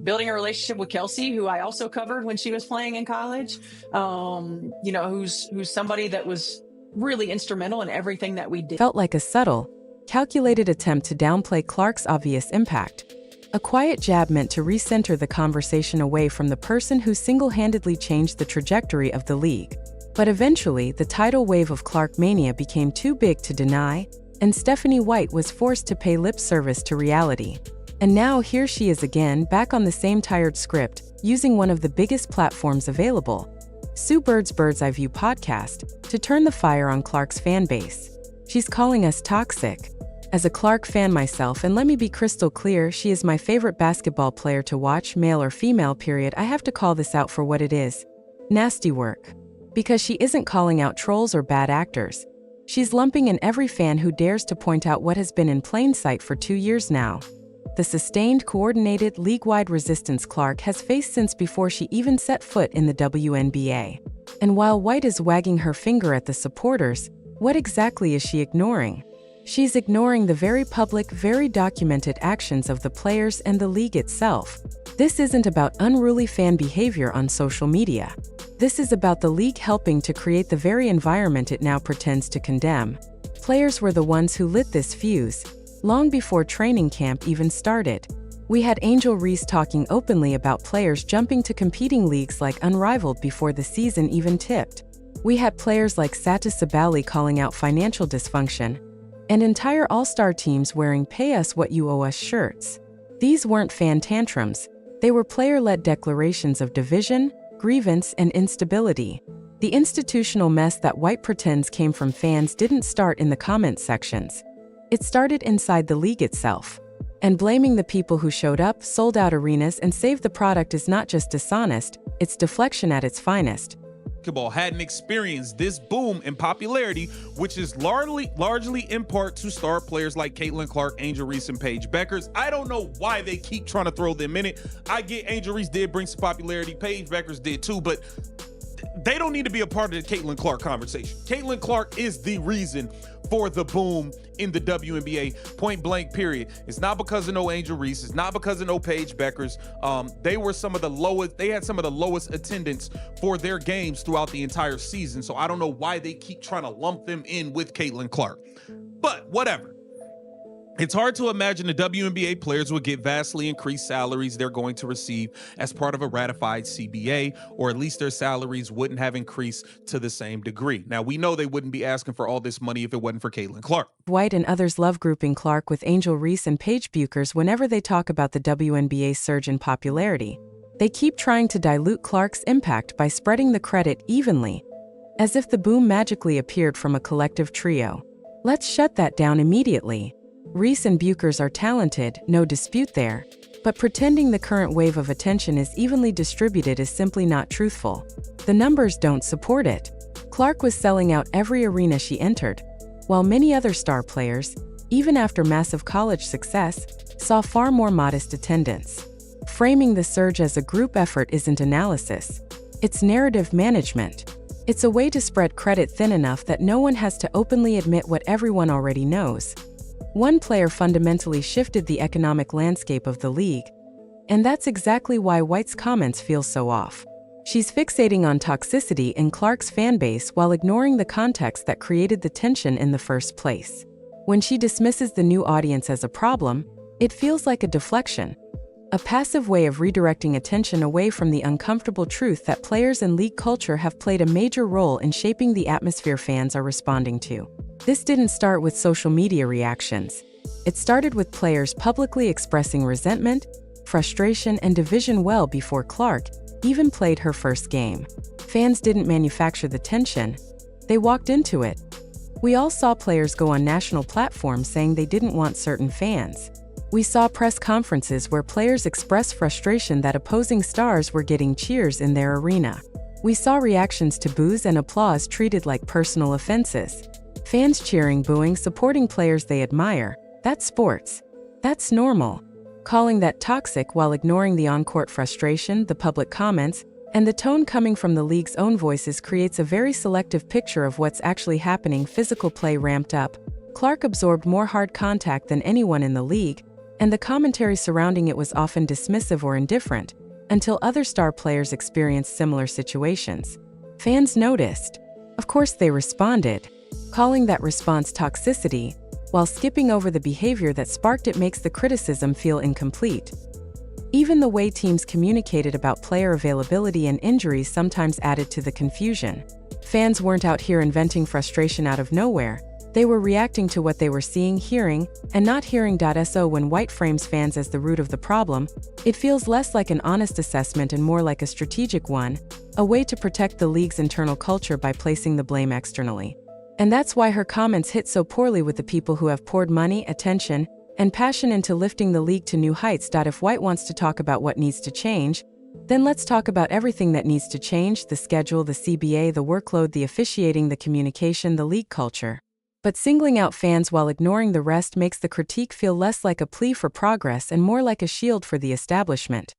building a relationship with Kelsey, who I also covered when she was playing in college. Who's somebody that was really instrumental in everything that we did. Felt like a subtle, calculated attempt to downplay Clark's obvious impact. A quiet jab meant to recenter the conversation away from the person who single-handedly changed the trajectory of the league. But eventually, the tidal wave of Clark mania became too big to deny, and Stephanie White was forced to pay lip service to reality. And now here she is again, back on the same tired script, using one of the biggest platforms available, Sue Bird's Bird's Eye View podcast, to turn the fire on Clark's fan base. She's calling us toxic. As a Clark fan myself, and let me be crystal clear, she is my favorite basketball player to watch, male or female, period. I have to call this out for what it is. Nasty work. Because she isn't calling out trolls or bad actors. She's lumping in every fan who dares to point out what has been in plain sight for 2 years now. The sustained, coordinated, league-wide resistance Clark has faced since before she even set foot in the WNBA. And while White is wagging her finger at the supporters, what exactly is she ignoring? She's ignoring the very public, very documented actions of the players and the league itself. This isn't about unruly fan behavior on social media. This is about the league helping to create the very environment it now pretends to condemn. Players were the ones who lit this fuse, long before training camp even started. We had Angel Reese talking openly about players jumping to competing leagues like unrivaled before the season even tipped. We had players like Sata Sabali calling out financial dysfunction, and entire all-star teams wearing "Pay Us What You Owe Us" shirts. These weren't fan tantrums. They were player-led declarations of division, grievance, and instability. The institutional mess that White pretends came from fans didn't start in the comment sections. It started inside the league itself. And blaming the people who showed up, sold out arenas, and saved the product is not just dishonest, it's deflection at its finest. Basketball hadn't experienced this boom in popularity, which is largely in part to star players like Caitlin Clark, Angel Reese, and Paige Beckers. I don't know why they keep trying to throw them in it. I get Angel Reese did bring some popularity, Paige Beckers did too, but they don't need to be a part of the Caitlin Clark conversation. Caitlin Clark is the reason for the boom in the WNBA, point blank, period. It's not because of no Angel Reese. It's not because of no Paige Beckers. They had some of the lowest attendance for their games throughout the entire season. So I don't know why they keep trying to lump them in with Caitlin Clark. But whatever. It's hard to imagine the WNBA players would get vastly increased salaries they're going to receive as part of a ratified CBA, or at least their salaries wouldn't have increased to the same degree. Now, we know they wouldn't be asking for all this money if it wasn't for Caitlin Clark. White and others love grouping Clark with Angel Reese and Paige Beckers whenever they talk about the WNBA's surge in popularity. They keep trying to dilute Clark's impact by spreading the credit evenly, as if the boom magically appeared from a collective trio. Let's shut that down immediately. Reese and Beckers are talented, no dispute there, but pretending the current wave of attention is evenly distributed is simply not truthful. The numbers don't support it. Clark was selling out every arena she entered, while many other star players, even after massive college success, saw far more modest attendance. Framing the surge as a group effort isn't analysis. It's narrative management. It's a way to spread credit thin enough that no one has to openly admit what everyone already knows. One player fundamentally shifted the economic landscape of the league, and that's exactly why White's comments feel so off. She's fixating on toxicity in Clark's fanbase while ignoring the context that created the tension in the first place. When she dismisses the new audience as a problem, it feels like a deflection, a passive way of redirecting attention away from the uncomfortable truth that players and league culture have played a major role in shaping the atmosphere fans are responding to. This didn't start with social media reactions. It started with players publicly expressing resentment, frustration, and division well before Clark even played her first game. Fans didn't manufacture the tension, they walked into it. We all saw players go on national platforms saying they didn't want certain fans. We saw press conferences where players expressed frustration that opposing stars were getting cheers in their arena. We saw reactions to boos and applause treated like personal offenses. Fans cheering, booing, supporting players they admire. That's sports. That's normal. Calling that toxic while ignoring the on-court frustration, the public comments, and the tone coming from the league's own voices creates a very selective picture of what's actually happening. Physical play ramped up. Clark absorbed more hard contact than anyone in the league, and the commentary surrounding it was often dismissive or indifferent, until other star players experienced similar situations. Fans noticed. Of course, they responded, calling that response toxicity, while skipping over the behavior that sparked it makes the criticism feel incomplete. Even the way teams communicated about player availability and injuries sometimes added to the confusion. Fans weren't out here inventing frustration out of nowhere. They were reacting to what they were seeing, hearing, and not hearing. So when White frames fans as the root of the problem, it feels less like an honest assessment and more like a strategic one, a way to protect the league's internal culture by placing the blame externally. And that's why her comments hit so poorly with the people who have poured money, attention, and passion into lifting the league to new heights. If White wants to talk about what needs to change, then let's talk about everything that needs to change: the schedule, the CBA, the workload, the officiating, the communication, the league culture. But singling out fans while ignoring the rest makes the critique feel less like a plea for progress and more like a shield for the establishment.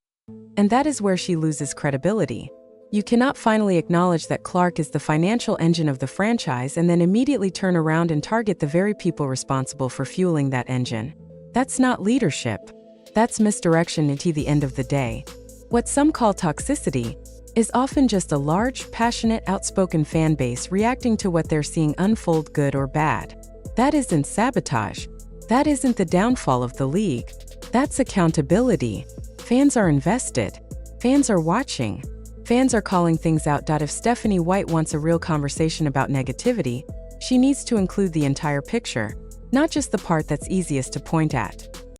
And that is where she loses credibility. You cannot finally acknowledge that Clark is the financial engine of the franchise and then immediately turn around and target the very people responsible for fueling that engine. That's not leadership. That's misdirection. At the end of the day, what some call toxicity is often just a large, passionate, outspoken fan base reacting to what they're seeing unfold, good or bad. That isn't sabotage. That isn't the downfall of the league. That's accountability. Fans are invested. Fans are watching. Fans are calling things out. If Stephanie White wants a real conversation about negativity, she needs to include the entire picture, not just the part that's easiest to point at.